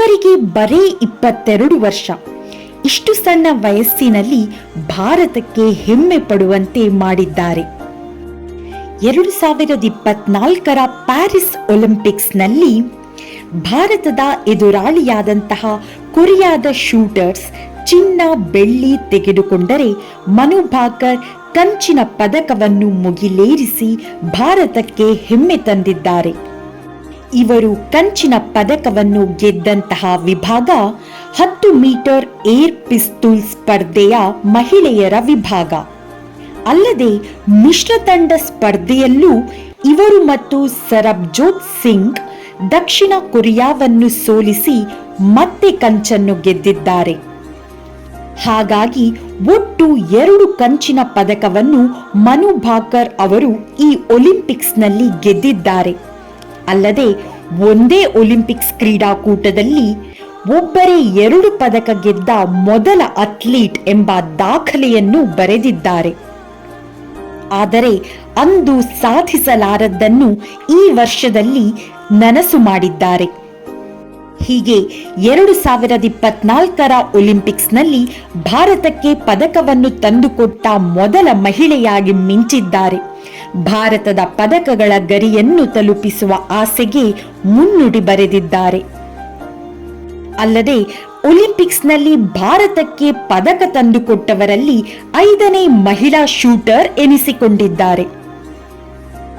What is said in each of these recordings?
ಇವರಿಗೆ ಬರೀ 22 ವರ್ಷ. ಇಷ್ಟು ಸಣ್ಣ ವಯಸ್ಸಿನಲ್ಲಿ ಭಾರತಕ್ಕೆ ಹೆಮ್ಮೆ ಪಡುವಂತೆ ಮಾಡಿದ್ದಾರೆ. 2024ರ ಪ್ಯಾರಿಸ್ ಒಲಿಂಪಿಕ್ಸ್ನಲ್ಲಿ ಭಾರತದ ಎದುರಾಳಿಯಾದಂತಹ ಕೊರಿಯಾದ ಶೂಟರ್ಸ್ ಚಿನ್ನ ಬೆಳ್ಳಿ ತೆಗೆದುಕೊಂಡರೆ ಮನು ಭಾಕರ್ ಕಂಚಿನ ಪದಕವನ್ನು ಮುಗಿಲೇರಿಸಿ ಭಾರತಕ್ಕೆ ಹೆಮ್ಮೆ ತಂದಿದ್ದಾರೆ. ಇವರು ಕಂಚಿನ ಪದಕವನ್ನು ಗೆದ್ದಂತಹ ವಿಭಾಗ 10 ಮೀಟರ್ ಏರ್ ಪಿಸ್ತೂಲ್ ಸ್ಪರ್ಧೆಯ ಮಹಿಳೆಯರ ವಿಭಾಗ. ಅಲ್ಲದೆ ಮಿಶ್ರ ತಂಡ ಸ್ಪರ್ಧೆಯಲ್ಲೂ ಇವರು ಮತ್ತು ಸರಬ್ಜೋತ್ ಸಿಂಗ್ ದಕ್ಷಿಣ ಕೊರಿಯಾವನ್ನು ಸೋಲಿಸಿ ಮತ್ತೆ ಕಂಚನ್ನು ಗೆದ್ದಿದ್ದಾರೆ. ಹಾಗಾಗಿ ಒಟ್ಟು 2 ಕಂಚಿನ ಪದಕವನ್ನು ಮನು ಭಾಕರ್ ಅವರು ಈ ಒಲಿಂಪಿಕ್ಸ್ನಲ್ಲಿ ಗೆದ್ದಿದ್ದಾರೆ. ಅಲ್ಲದೆ ಒಂದೇ ಒಲಿಂಪಿಕ್ಸ್ ಕ್ರೀಡಾಕೂಟದಲ್ಲಿ ಒಬ್ಬರೇ 2 ಪದಕ ಗೆದ್ದ ಮೊದಲ ಅಥ್ಲೀಟ್ ಎಂಬ ದಾಖಲೆಯನ್ನು ಬರೆದಿದ್ದಾರೆ. ಆದರೆ ಅಂದು ಸಾಧಿಸಲಾರದ್ದನ್ನು ಈ ವರ್ಷದಲ್ಲಿ ನನಸು ಮಾಡಿದ್ದಾರೆ. ಹೀಗೆ 2024ರ ಒಲಿಂಪಿಕ್ಸ್ನಲ್ಲಿ ಭಾರತಕ್ಕೆ ಪದಕವನ್ನು ತಂದುಕೊಟ್ಟ ಮೊದಲ ಮಹಿಳೆಯಾಗಿ ಮಿಂಚಿದ್ದಾರೆ. ಭಾರತದ ಪದಕಗಳ ಗರಿಯನ್ನು ತಲುಪಿಸುವ ಆಸೆಗೆ ಮುನ್ನುಡಿ ಬರೆದಿದ್ದಾರೆ. ಅಲ್ಲದೆ ಒಲಿಂಪಿಕ್ಸ್ನಲ್ಲಿ ಭಾರತಕ್ಕೆ ಪದಕ ತಂದುಕೊಟ್ಟವರಲ್ಲಿ 5ನೇ ಮಹಿಳಾ ಶೂಟರ್ ಎನಿಸಿಕೊಂಡಿದ್ದಾರೆ.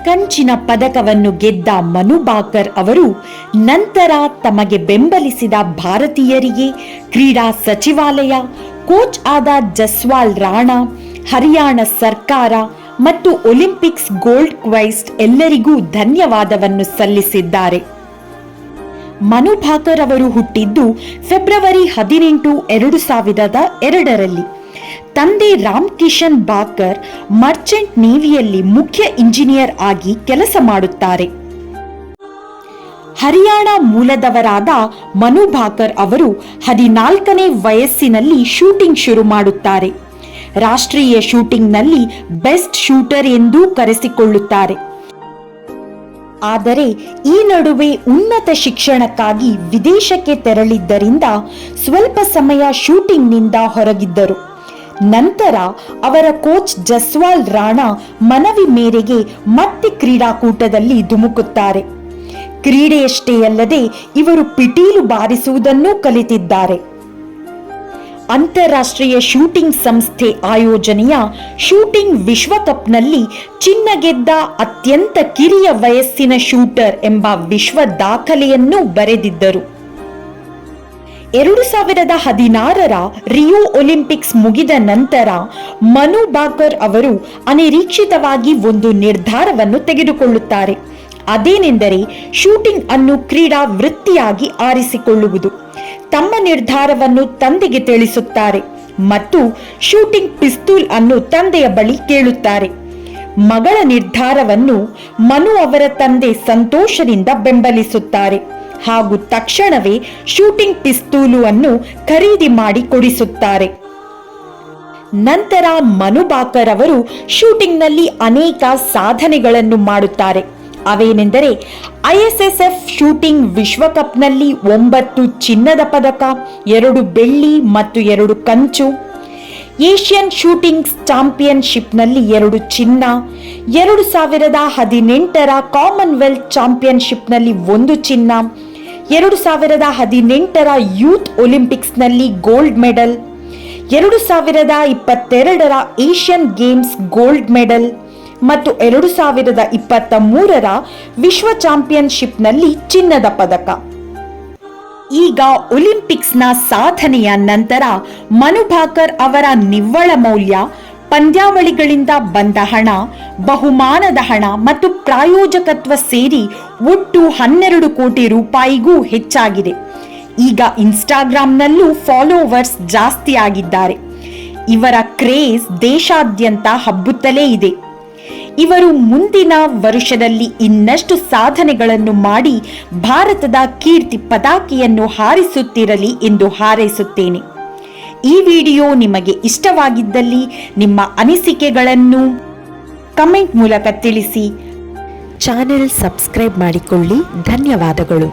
ಕಂಚಿನ ಪದಕವನ್ನು ಗೆದ್ದ ಮನು ಭಾಕರ್ ಅವರು ನಂತರ ತಮಗೆ ಬೆಂಬಲಿಸಿದ ಭಾರತೀಯರಿಗೆ, ಕ್ರೀಡಾ ಸಚಿವಾಲಯ, ಕೋಚ್ ಆದ ಜಸ್ವಾಲ್ ರಾಣಾ, ಹರಿಯಾಣ ಸರ್ಕಾರ ಮತ್ತು ಒಲಿಂಪಿಕ್ಸ್ ಗೋಲ್ಡ್ ಕ್ವೆಸ್ಟ್ ಎಲ್ಲರಿಗೂ ಧನ್ಯವಾದವನ್ನು ಸಲ್ಲಿಸಿದ್ದಾರೆ. ಮನು ಭಾಕರ್ ಅವರು ಹುಟ್ಟಿದ್ದು ಫೆಬ್ರವರಿ 18, 2002ರಲ್ಲಿ. ತಂದೆ ರಾಮ್ ಕಿಶನ್ ಭಾಕರ್ ಮರ್ಚೆಂಟ್ ನೇವಿಯಲ್ಲಿ ಮುಖ್ಯ ಇಂಜಿನಿಯರ್ ಆಗಿ ಕೆಲಸ ಮಾಡುತ್ತಾರೆ. ಹರಿಯಾಣ ಮೂಲದವರಾದ ಮನು ಭಾಕರ್ ಅವರು 14ನೇ ವಯಸ್ಸಿನಲ್ಲಿ ಶೂಟಿಂಗ್ ಶುರು ಮಾಡುತ್ತಾರೆ. ರಾಷ್ಟ್ರೀಯ ಶೂಟಿಂಗ್ನಲ್ಲಿ ಬೆಸ್ಟ್ ಶೂಟರ್ ಎಂದೂ ಕರೆಸಿಕೊಳ್ಳುತ್ತಾರೆ. ಆದರೆ ಈ ನಡುವೆ ಉನ್ನತ ಶಿಕ್ಷಣಕ್ಕಾಗಿ ವಿದೇಶಕ್ಕೆ ತೆರಳಿದ್ದರಿಂದ ಸ್ವಲ್ಪ ಸಮಯ ಶೂಟಿಂಗ್ನಿಂದ ಹೊರಗಿದ್ದರು. ನಂತರ ಅವರ ಕೋಚ್ ಜಸ್ವಾಲ್ ರಾಣಾ ಮನವಿ ಮೇರೆಗೆ ಮತ್ತೆ ಕ್ರೀಡಾಕೂಟದಲ್ಲಿ ಧುಮುಕುತ್ತಾರೆ. ಕ್ರೀಡೆಯಷ್ಟೇ ಅಲ್ಲದೆ ಇವರು ಪಿಟೀಲು ಬಾರಿಸುವುದನ್ನೂ ಕಲಿತಿದ್ದಾರೆ. ಅಂತಾರಾಷ್ಟ್ರೀಯ ಶೂಟಿಂಗ್ ಸಂಸ್ಥೆ ಆಯೋಜನೆಯ ಶೂಟಿಂಗ್ ವಿಶ್ವಕಪ್ನಲ್ಲಿ ಚಿನ್ನ ಗೆದ್ದ ಅತ್ಯಂತ ಕಿರಿಯ ವಯಸ್ಸಿನ ಶೂಟರ್ ಎಂಬ ವಿಶ್ವ ದಾಖಲೆಯನ್ನು ಬರೆದಿದ್ದರು. 2016ರ ರಿಯೋ ಒಲಿಂಪಿಕ್ಸ್ ಮುಗಿದ ನಂತರ ಮನು ಭಾಕರ್ ಅವರು ಅನಿರೀಕ್ಷಿತವಾಗಿ ಒಂದು ನಿರ್ಧಾರವನ್ನು ತೆಗೆದುಕೊಳ್ಳುತ್ತಾರೆ. ಅದೇನೆಂದರೆ ಶೂಟಿಂಗ್ ಅನ್ನು ಕ್ರೀಡಾ ವೃತ್ತಿಯಾಗಿ ಆರಿಸಿಕೊಳ್ಳುವುದು. ತಮ್ಮ ನಿರ್ಧಾರವನ್ನು ತಂದೆಗೆ ತಿಳಿಸುತ್ತಾರೆ ಮತ್ತು ಶೂಟಿಂಗ್ ಪಿಸ್ತೂಲ್ ಅನ್ನು ತಂದೆಯ ಬಳಿ ಕೇಳುತ್ತಾರೆ. ಮಗಳ ನಿರ್ಧಾರವನ್ನು ಮನು ಅವರ ತಂದೆ ಸಂತೋಷದಿಂದ ಬೆಂಬಲಿಸುತ್ತಾರೆ ಹಾಗೂ ತಕ್ಷಣವೇ ಶೂಟಿಂಗ್ ಪಿಸ್ತೂಲು ಅನ್ನು ಖರೀದಿ ಮಾಡಿ ಕೊಡಿಸುತ್ತಾರೆ. ನಂತರ ಮನು ಭಾಕರ್ ಅವರು ಶೂಟಿಂಗ್ನಲ್ಲಿ ಅನೇಕ ಸಾಧನೆಗಳನ್ನು ಮಾಡುತ್ತಾರೆ. ಅವೇನೆಂದರೆ ISSF ಶೂಟಿಂಗ್ ವಿಶ್ವಕಪ್ನಲ್ಲಿ 9 ಚಿನ್ನದ ಪದಕ, 2 ಬೆಳ್ಳಿ ಮತ್ತು 2 ಕಂಚು, ಏಷ್ಯನ್ ಶೂಟಿಂಗ್ ಚಾಂಪಿಯನ್ಶಿಪ್ನಲ್ಲಿ 2 ಚಿನ್ನ, 2018ರ ಕಾಮನ್ವೆಲ್ತ್ ಚಾಂಪಿಯನ್ಶಿಪ್ನಲ್ಲಿ 1 ಚಿನ್ನ, 2018ರ ಯೂತ್ ಒಲಿಂಪಿಕ್ಸ್ನಲ್ಲಿ ಗೋಲ್ಡ್ ಮೆಡಲ್, 2022ರ ಏಷ್ಯನ್ ಗೇಮ್ಸ್ ಗೋಲ್ಡ್ ಮೆಡಲ್ ಮತ್ತು 2023ರ ವಿಶ್ವ ಚಾಂಪಿಯನ್ಶಿಪ್ನಲ್ಲಿ ಚಿನ್ನದ ಪದಕ. ಈಗ ಒಲಿಂಪಿಕ್ಸ್ನ ಸಾಧನೆಯ ನಂತರ ಮನು ಭಾಕರ್ ಅವರ ನಿವ್ವಳ ಮೌಲ್ಯ, ಪಂದ್ಯಾವಳಿಗಳಿಂದ ಬಂದ ಹಣ, ಬಹುಮಾನದ ಹಣ ಮತ್ತು ಪ್ರಾಯೋಜಕತ್ವ ಸೇರಿ ಒಟ್ಟು 12 ಕೋಟಿ ರೂಪಾಯಿಗೂ ಹೆಚ್ಚಾಗಿದೆ. ಈಗ ಇನ್ಸ್ಟಾಗ್ರಾಂನಲ್ಲೂ ಫಾಲೋವರ್ಸ್ ಜಾಸ್ತಿ ಆಗಿದ್ದಾರೆ. ಇವರ ಕ್ರೇಜ್ ದೇಶಾದ್ಯಂತ ಹಬ್ಬುತ್ತಲೇ ಇದೆ. ಇವರು ಮುಂದಿನ ವರ್ಷದಲ್ಲಿ ಇನ್ನಷ್ಟು ಸಾಧನೆಗಳನ್ನು ಮಾಡಿ ಭಾರತದ ಕೀರ್ತಿ ಪತಾಕೆಯನ್ನು ಹಾರಿಸುತ್ತಿರಲಿ ಎಂದು ಹಾರೈಸುತ್ತೇನೆ. ಈ ವಿಡಿಯೋ ನಿಮಗೆ ಇಷ್ಟವಾಗಿದ್ದಲ್ಲಿ ನಿಮ್ಮ ಅನಿಸಿಕೆಗಳನ್ನು ಕಮೆಂಟ್ ಮೂಲಕ ತಿಳಿಸಿ. ಚಾನೆಲ್ ಸಬ್ಸ್ಕ್ರೈಬ್ ಮಾಡಿಕೊಳ್ಳಿ. ಧನ್ಯವಾದಗಳು.